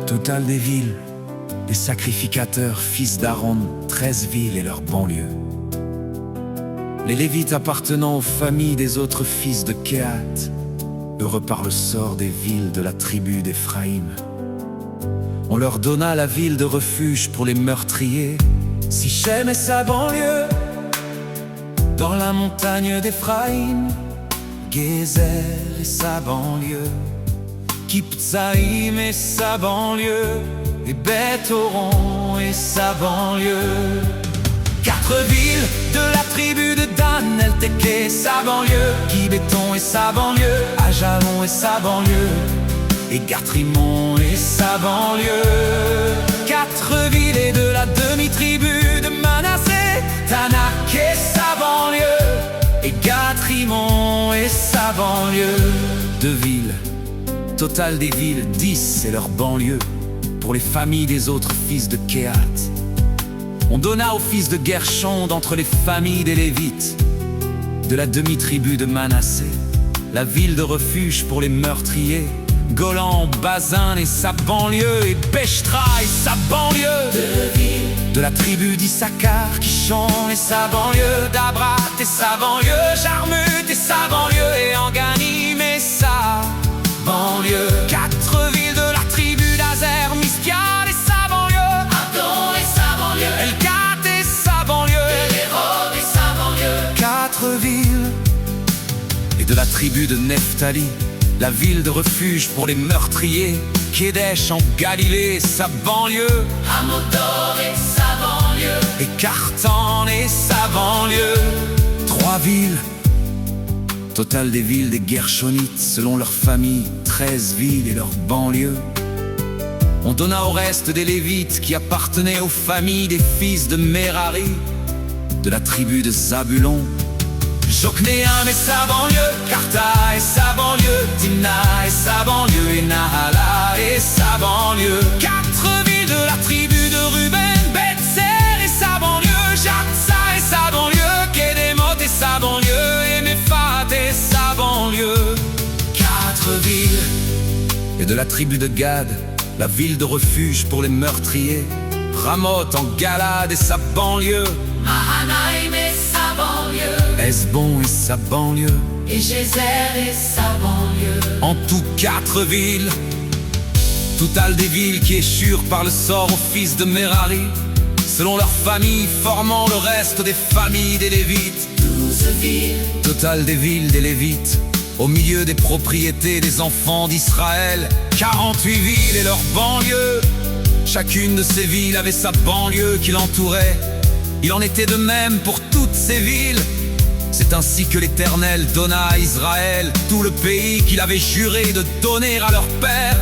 Total des villes, des sacrificateurs, fils d'Aaron, 13 villes et leurs banlieues. Les Lévites appartenant aux familles des autres fils de Kehat, heureux par le sort des villes de la tribu d'Éphraïm. On leur donna la ville de refuge pour les meurtriers, Sichem et sa banlieue, dans la montagne d'Éphraïm, Gézer et sa banlieue, Kiptsaïm et sa banlieue, et Beth-Horon et sa banlieue. 4 villes de la tribu de Dan, Eltek et sa banlieue, Gibéton et sa banlieue, Ajalon et sa banlieue, et Gath-Rimon et sa banlieue. 4 villes et de la demi-tribu de Manassé, Tanak et sa banlieue, et Gath-Rimon et sa banlieue. 2 villes, total des villes, 10 et leurs banlieues, pour les familles des autres fils de Kehat. On donna aux fils de Gershon d'entre les familles des Lévites, de la demi-tribu de Manassé, la ville de refuge pour les meurtriers, Golan, Bazin et sa banlieue, et Beshtra et sa banlieue. 2 villes de la tribu d'Issachar, Kishon et sa banlieue, Dabrat et sa banlieue, Jarmut et sa banlieue, et Anganim et sa banlieue. 4 villes de la tribu d'Azer, Miskial et sa banlieue, Abdon et sa banlieue, Elkat et sa banlieue, Hérod et sa banlieue. 4 villes et de la tribu de Nephtali, la ville de refuge pour les meurtriers, Kédesh en Galilée, sa banlieue, Hamodor et sa banlieue, et Kartan et sa banlieue. 3 villes, total des villes des Gershonites selon leur famille, 13 villes et leurs banlieues. On donna au reste des Lévites qui appartenaient aux familles des fils de Merari, de la tribu de Zabulon, Jokneam et sa banlieue, Karta et sa banlieue, Timna et sa banlieue, et Nahala et sa banlieue. 4 villes de la tribu de Ruben, Betser et sa banlieue, Jatsa et sa banlieue, Kedemot et sa banlieue, et Mephat et sa banlieue. 4 villes et de la tribu de Gad, la ville de refuge pour les meurtriers, Ramoth en Galade et sa banlieue, Mahanaïm et sa banlieue, Hesbon et sa banlieue, et Gézer et sa banlieue. En tout 4 villes, total des villes qui échurent par le sort aux fils de Merari, selon leur famille formant le reste des familles des Lévites. 12 villes, total des villes des Lévites, au milieu des propriétés des enfants d'Israël, 48 villes et leurs banlieues. Chacune de ces villes avait sa banlieue qui l'entourait. Il en était de même pour toutes ces villes. C'est ainsi que l'Éternel donna à Israël tout le pays qu'il avait juré de donner à leur père.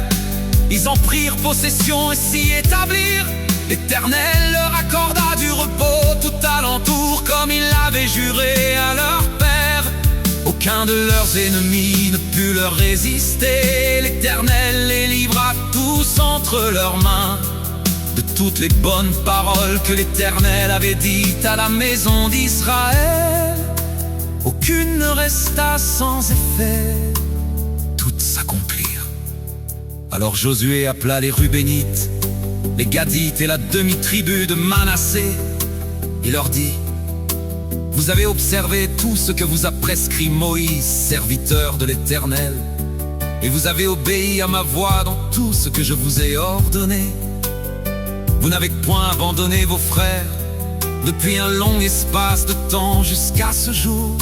Ils en prirent possession et s'y établirent. L'Éternel leur accorda du repos tout alentour, comme il l'avait juré à leur père. Aucun de leurs ennemis ne put leur résister. L'Éternel les livra tous entre leurs mains. De toutes les bonnes paroles que l'Éternel avait dites à la maison d'Israël, aucune ne resta sans effet, toutes s'accomplirent. Alors Josué appela les Rubénites, les Gadites et la demi-tribu de Manassé. Il leur dit: vous avez observé tout ce que vous a prescrit Moïse, serviteur de l'Éternel, et vous avez obéi à ma voix dans tout ce que je vous ai ordonné. Vous n'avez point abandonné vos frères depuis un long espace de temps jusqu'à ce jour.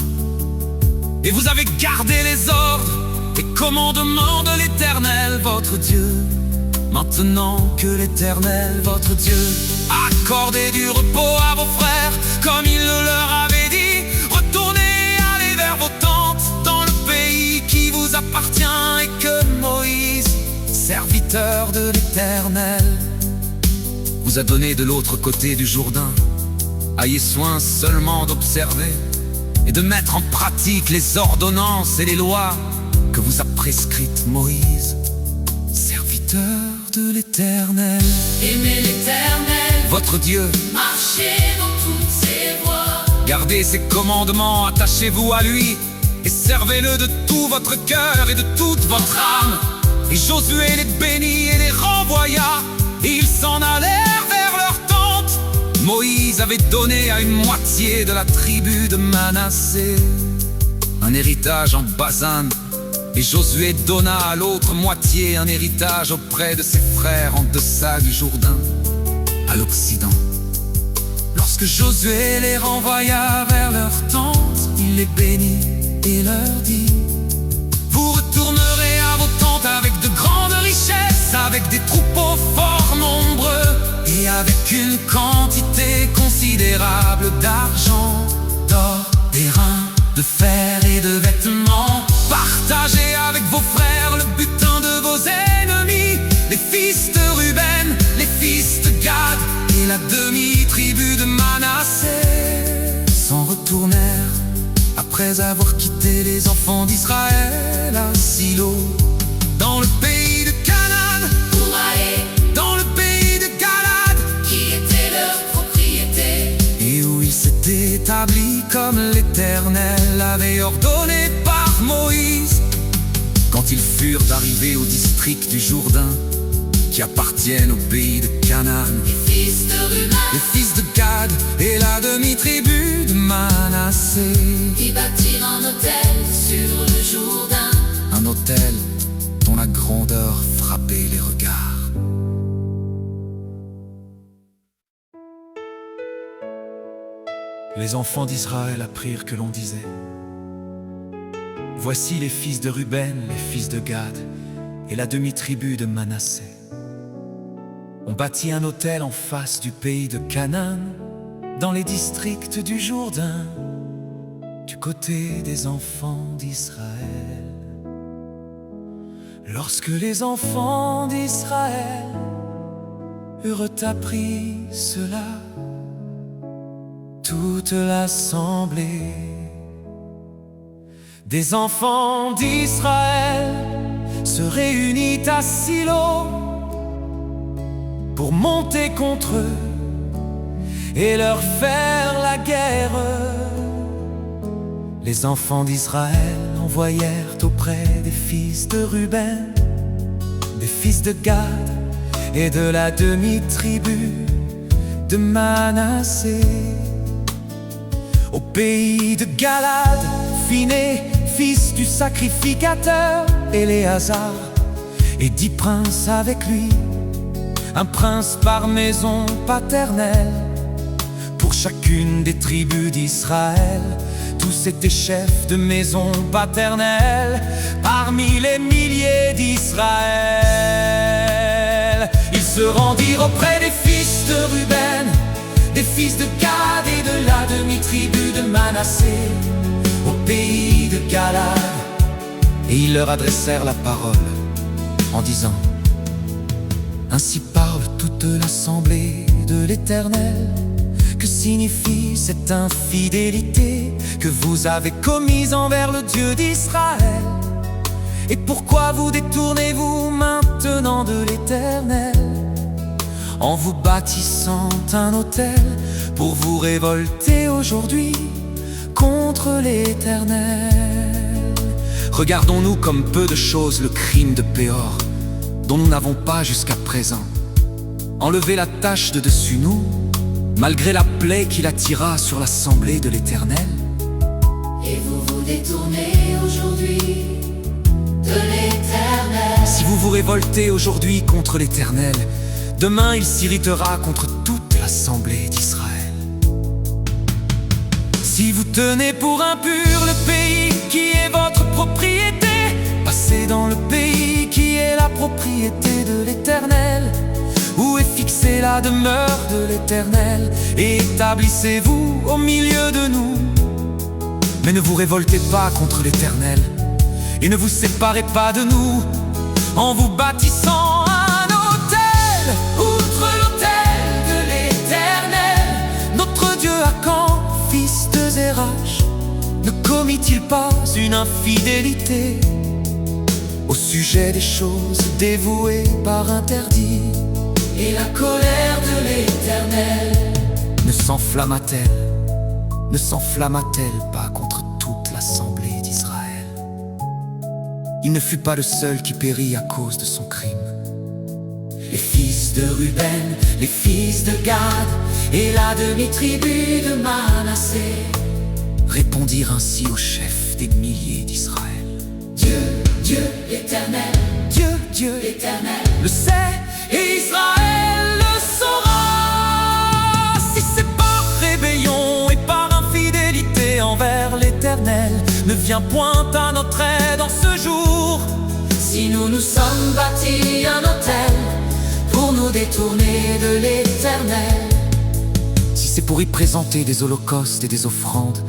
Et vous avez gardé les ordres et commandements de l'Éternel, votre Dieu. Maintenant que l'Éternel, votre Dieu, a accordé du repos à vos frères, comme il le leur avait dit, retournez, allez vers vos tentes, dans le pays qui vous appartient et que Moïse, serviteur de l'Éternel, vous a donné de l'autre côté du Jourdain. Ayez soin seulement d'observer et de mettre en pratique les ordonnances et les lois que vous a prescrites Moïse, serviteur de l'Éternel. Aimez l'Éternel, votre Dieu, marchez dans toutes ses voies. Gardez ses commandements, attachez-vous à lui et servez-le de tout votre cœur et de toute votre âme. Et Josué les bénit et les renvoya, et ils s'en allèrent vers leur tente. Moïse avait donné à une moitié de la tribu de Manassé un héritage en Basan, et Josué donna à l'autre moitié un héritage auprès de ses frères en deçà du Jourdain, à l'Occident. Lorsque Josué les renvoya vers leur tente, il les bénit et leur dit: vous retournerez à vos tentes avec de grandes richesses, avec des troupeaux fort nombreux, et avec une quantité considérable d'argent, d'or, d'airain, de fer et de vêtements. Partagez avec vos frères le butin de vos ennemis, les fils de Ruben, les fils de Gad et la demi-tribu de Manassé. S'en retournèrent après avoir quitté les enfants d'Israël à Silo, dans le pays de Canaan, dans le pays de Galad, qui était leur propriété, et où ils s'étaient établis comme l'Éternel avait ordonné par Moïse. Quand ils furent arrivés au district du Jourdain, qui appartiennent au pays de Canaan, les fils de Ruben, les fils de Gad et la demi-tribu de Manassé, ils bâtirent un autel sur le Jourdain, un autel dont la grandeur frappait les regards. Les enfants d'Israël apprirent que l'on disait: voici les fils de Ruben, les fils de Gad et la demi-tribu de Manassé ont bâti un autel en face du pays de Canaan, dans les districts du Jourdain, du côté des enfants d'Israël. Lorsque les enfants d'Israël eurent appris cela, toute l'assemblée des enfants d'Israël se réunit à Silo pour monter contre eux et leur faire la guerre. Les enfants d'Israël envoyèrent auprès des fils de Ruben, des fils de Gad et de la demi-tribu de Manassé au pays de Galad, Phiné, fils du sacrificateur Éléazar, et 10 princes avec lui, un prince par maison paternelle. Pour chacune des tribus d'Israël, tous étaient chefs de maison paternelle. Parmi les milliers d'Israël, ils se rendirent auprès des fils de Ruben, des fils de Gad et de la demi-tribu de Manassé, au pays de Galad. Et ils leur adressèrent la parole en disant: ainsi parle toute l'assemblée de l'Éternel. Que signifie cette infidélité que vous avez commise envers le Dieu d'Israël? Et pourquoi vous détournez-vous maintenant de l'Éternel, en vous bâtissant un autel pour vous révolter aujourd'hui contre l'Éternel? Regardons-nous comme peu de choses le crime de Péor, dont nous n'avons pas jusqu'à présent enlevé la tache de dessus nous, malgré la plaie qu'il attira sur l'assemblée de l'Éternel. et vous vous détournez aujourd'hui de l'Éternel. Si vous vous révoltez aujourd'hui contre l'Éternel, demain il s'irritera contre toute l'assemblée d'Israël. Si vous tenez pour impur le pays qui est votre propriété, passez dans le pays qui est la propriété de l'Éternel, où est fixée la demeure de l'Éternel, et établissez-vous au milieu de nous. Mais ne vous révoltez pas contre l'Éternel, et ne vous séparez pas de nous, en vous bâtissant un autel, outre l'autel de l'Éternel. Notre Dieu Akan, fils de Zérach, ne commit-il pas une infidélité au sujet des choses dévouées par interdit? Et la colère de l'Éternel ne s'enflamma-t-elle pas contre toute l'assemblée d'Israël? il ne fut pas le seul qui périt à cause de son crime. Les fils de Ruben, les fils de Gad et la demi-tribu de Manassé répondirent ainsi au chef des milliers d'Israël. Dieu, Dieu l'Éternel, Dieu, Dieu l'Éternel le sait et Israël le saura. Si c'est par rébellion et par infidélité envers l'Éternel ne vient point à notre aide en ce jour. Si nous nous sommes bâtis un autel pour nous détourner de l'Éternel, si c'est pour y présenter des holocaustes et des offrandes,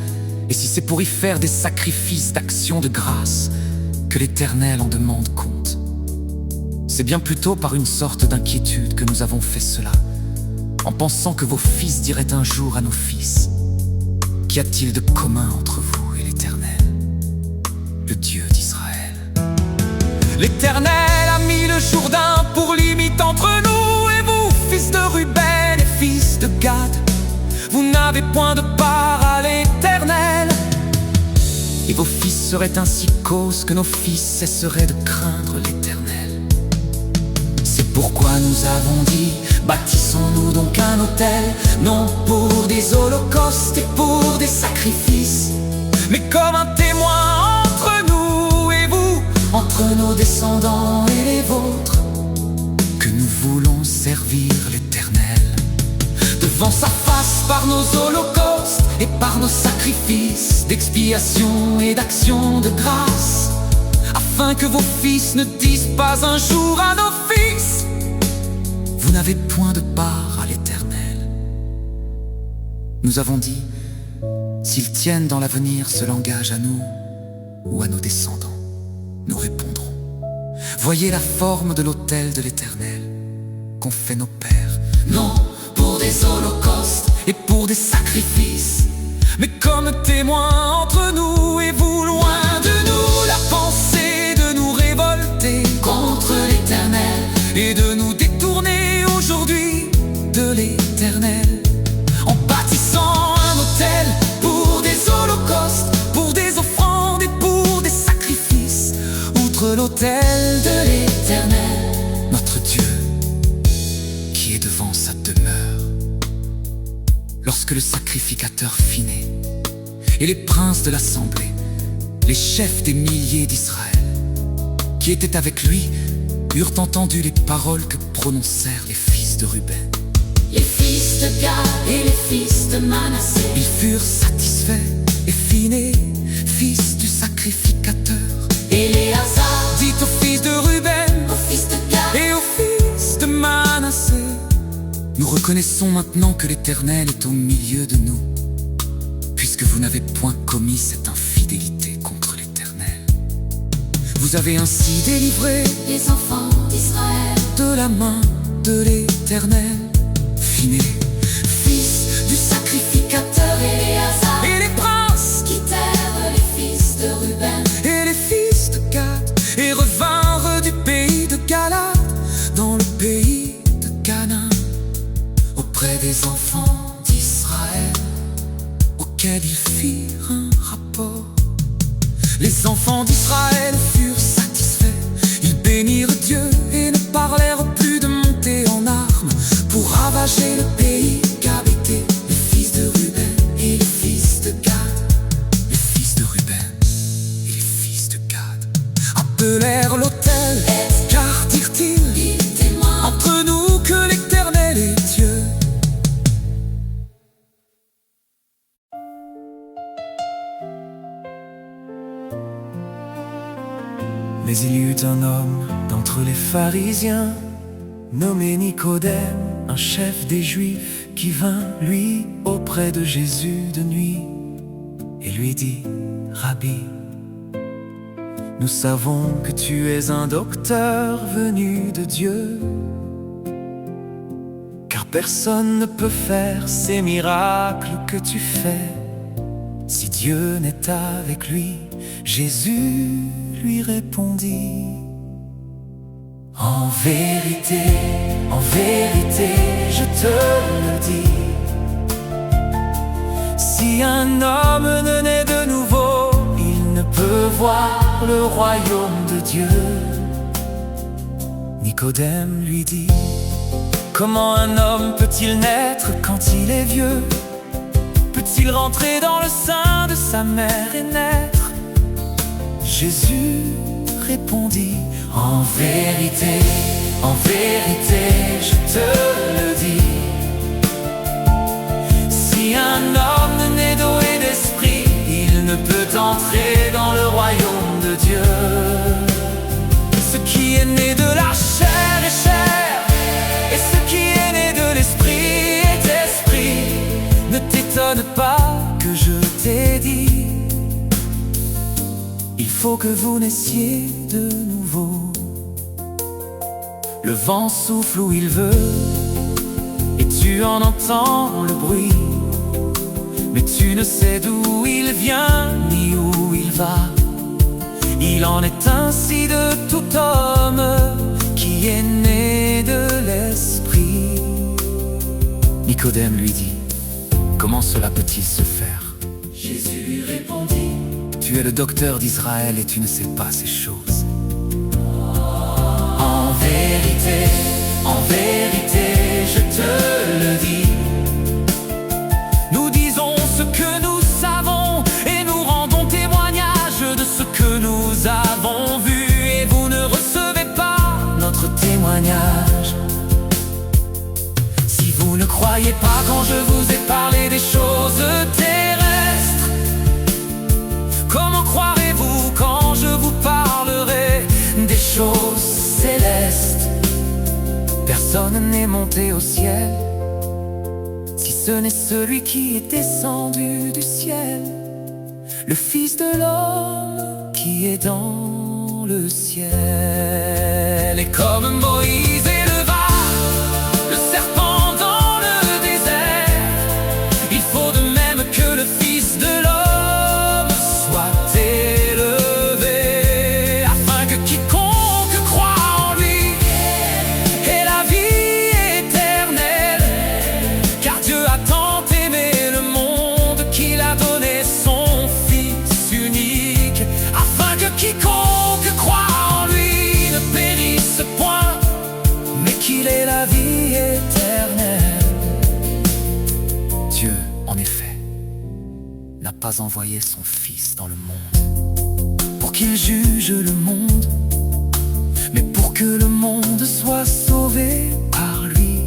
et si c'est pour y faire des sacrifices d'action de grâce, que l'Éternel en demande compte. C'est bien plutôt par une sorte d'inquiétude que nous avons fait cela, en pensant que vos fils diraient un jour à nos fils: qu'y a-t-il de commun entre vous et l'Éternel, le Dieu d'Israël? L'Éternel a mis le Jourdain pour limite entre nous et vous, fils de Ruben et fils de Gad. Vous n'avez point de part à l'Éternel. Et vos fils seraient ainsi cause que nos fils cesseraient de craindre l'Éternel. C'est pourquoi nous avons dit: bâtissons-nous donc un autel, non pour des holocaustes et pour des sacrifices, mais comme un témoin entre nous et vous, entre nos descendants et les vôtres, que nous voulons servir l'Éternel devant sa face par nos holocaustes et par nos sacrifices d'expiation et d'action de grâce, afin que vos fils ne disent pas un jour à nos fils: vous n'avez point de part à l'Éternel. Nous avons dit: s'ils tiennent dans l'avenir ce langage à nous ou à nos descendants, nous répondrons: voyez la forme de l'autel de l'Éternel qu'ont fait nos pères, non pour des holocaustes et pour des sacrifices, mais comme témoins entre nous et vous. Loin de nous la pensée de nous révolter contre l'Éternel et de nous détourner aujourd'hui de l'Éternel, en bâtissant un autel pour des holocaustes, pour des offrandes et pour des sacrifices, outre l'autel de l'Éternel, notre Dieu, qui est devant sa demeure. Lorsque le sacrificateur fit naître, et les princes de l'assemblée, les chefs des milliers d'Israël, qui étaient avec lui, eurent entendu les paroles que prononcèrent les fils de Ruben, les fils de Gad et les fils de Manassé, ils furent satisfaits, et Phiné, fils du sacrificateur, Éléazar, dit aux fils de Ruben, aux fils de Gad et aux fils de Manassé: nous reconnaissons maintenant que l'Éternel est au milieu de nous, puisque vous n'avez point commis cette infidélité contre l'Éternel. Vous avez ainsi délivré les enfants d'Israël de la main de l'Éternel. Phiné, fils du sacrificateur Éléazar, et les princes quittèrent les fils de Ruben et les fils de Gad, et revinrent du pays de Galade dans le pays de Canaan, auprès des enfants d'Israël, auxquels ils firent un rapport. Les enfants d'Israël furent satisfaits, ils bénirent Dieu et ne parlèrent plus de monter en armes pour ravager le pays qu'habitaient les fils de Ruben et les fils de Gad. Les fils de Ruben et les fils de Gad appelèrent l'autel, car dirent-ils: entre nous que l'Éternel est Dieu. Mais il y eut un homme d'entre les pharisiens, nommé Nicodème, un chef des Juifs, qui vint, lui, auprès de Jésus de nuit, et lui dit: Rabbi, nous savons que tu es un docteur venu de Dieu, car personne ne peut faire ces miracles que tu fais si Dieu n'est avec lui. Jésus lui répondit: en vérité, je te le dis, si un homme ne naît de nouveau, il ne peut voir le royaume de Dieu. Nicodème lui dit: comment un homme peut-il naître quand il est vieux? Peut-il rentrer dans le sein de sa mère et naître? Jésus répondit: en vérité, je te le dis, si un homme n'est d'eau et d'esprit, il ne peut entrer dans le royaume de Dieu. Ce qui est né de la chair est chair, et ce qui est né de l'esprit est esprit. Ne t'étonne pas que je t'ai dit, il faut que vous naissiez de nouveau. Le vent souffle où il veut, et tu en entends le bruit, mais tu ne sais d'où il vient ni où il va. Il en est ainsi de tout homme qui est né de l'esprit. Nicodème lui dit: comment cela peut-il se faire? Jésus lui répondit: tu es le docteur d'Israël et tu ne sais pas ces choses. En vérité, je te le dis, nous disons ce que nous savons et nous rendons témoignage de ce que nous avons vu, et vous ne recevez pas notre témoignage. Si vous ne croyez pas quand je vous ai parlé des choses terrestres, comment croirez-vous quand je vous parlerai des choses célestes? Personne n'est monté au ciel, si ce n'est celui qui est descendu du ciel, le Fils de l'homme qui est dans le ciel. Et comme Moïse éleva le serpent dans le désert, il faut de même que le Fils de l'homme soit élevé, afin que quiconque croit en lui ait la vie éternelle. Car Dieu a tant aimé le monde qu'il a donné son Fils unique, afin que quiconque croit en lui ne périsse point, mais qu'il ait la vie éternelle. Dieu, en effet, n'a pas envoyé son Fils dans le monde pour qu'il juge le monde, mais pour que le monde soit sauvé par lui.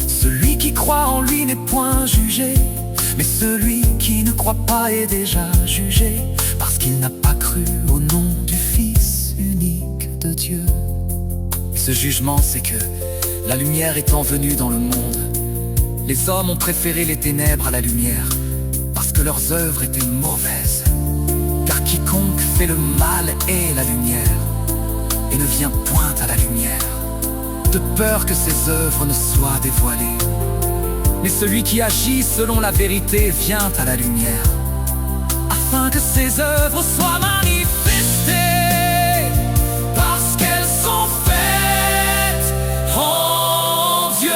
Celui qui croit en lui n'est point jugé, mais celui qui ne croit pas est déjà jugé, parce qu'il n'a pas cru au nom du Fils unique de Dieu. Ce jugement, c'est que, la lumière étant venue dans le monde, les hommes ont préféré les ténèbres à la lumière, parce que leurs œuvres étaient mauvaises. Car quiconque fait le mal est la lumière, et ne vient point à la lumière, de peur que ses œuvres ne soient dévoilées. Mais celui qui agit selon la vérité vient à la lumière, afin que ses œuvres soient manifestées, parce qu'elles sont faites en Dieu.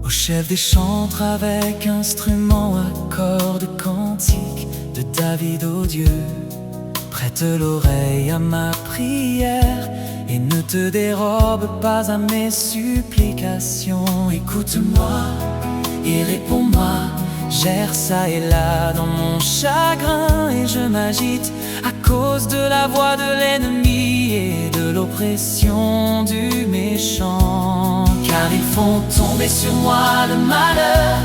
Chef des chantres avec instrument à cordes cantiques de David, ô Dieu, prête l'oreille à ma prière et ne te dérobe pas à mes supplications. Écoute-moi et réponds-moi, j'erre ça et là dans mon chagrin, et je m'agite à cause de la voix de l'ennemi et de l'oppression du méchant. Car ils font tomber sur moi le malheur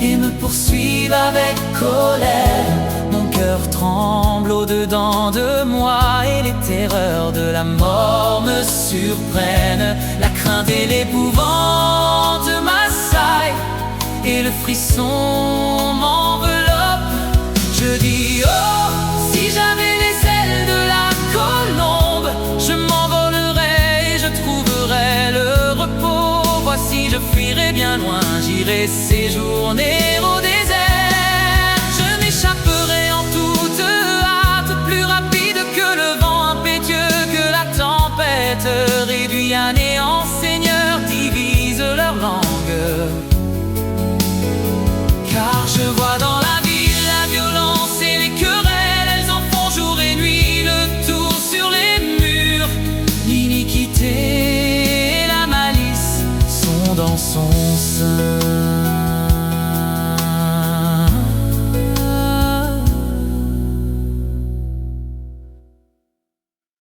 et me poursuivent avec colère. Mon cœur tremble au-dedans de moi et les terreurs de la mort me surprennent. La crainte et l'épouvante m'assaillent et le frisson m'enveloppe. Je dis oh, si j'avais les ailes de dans son sein.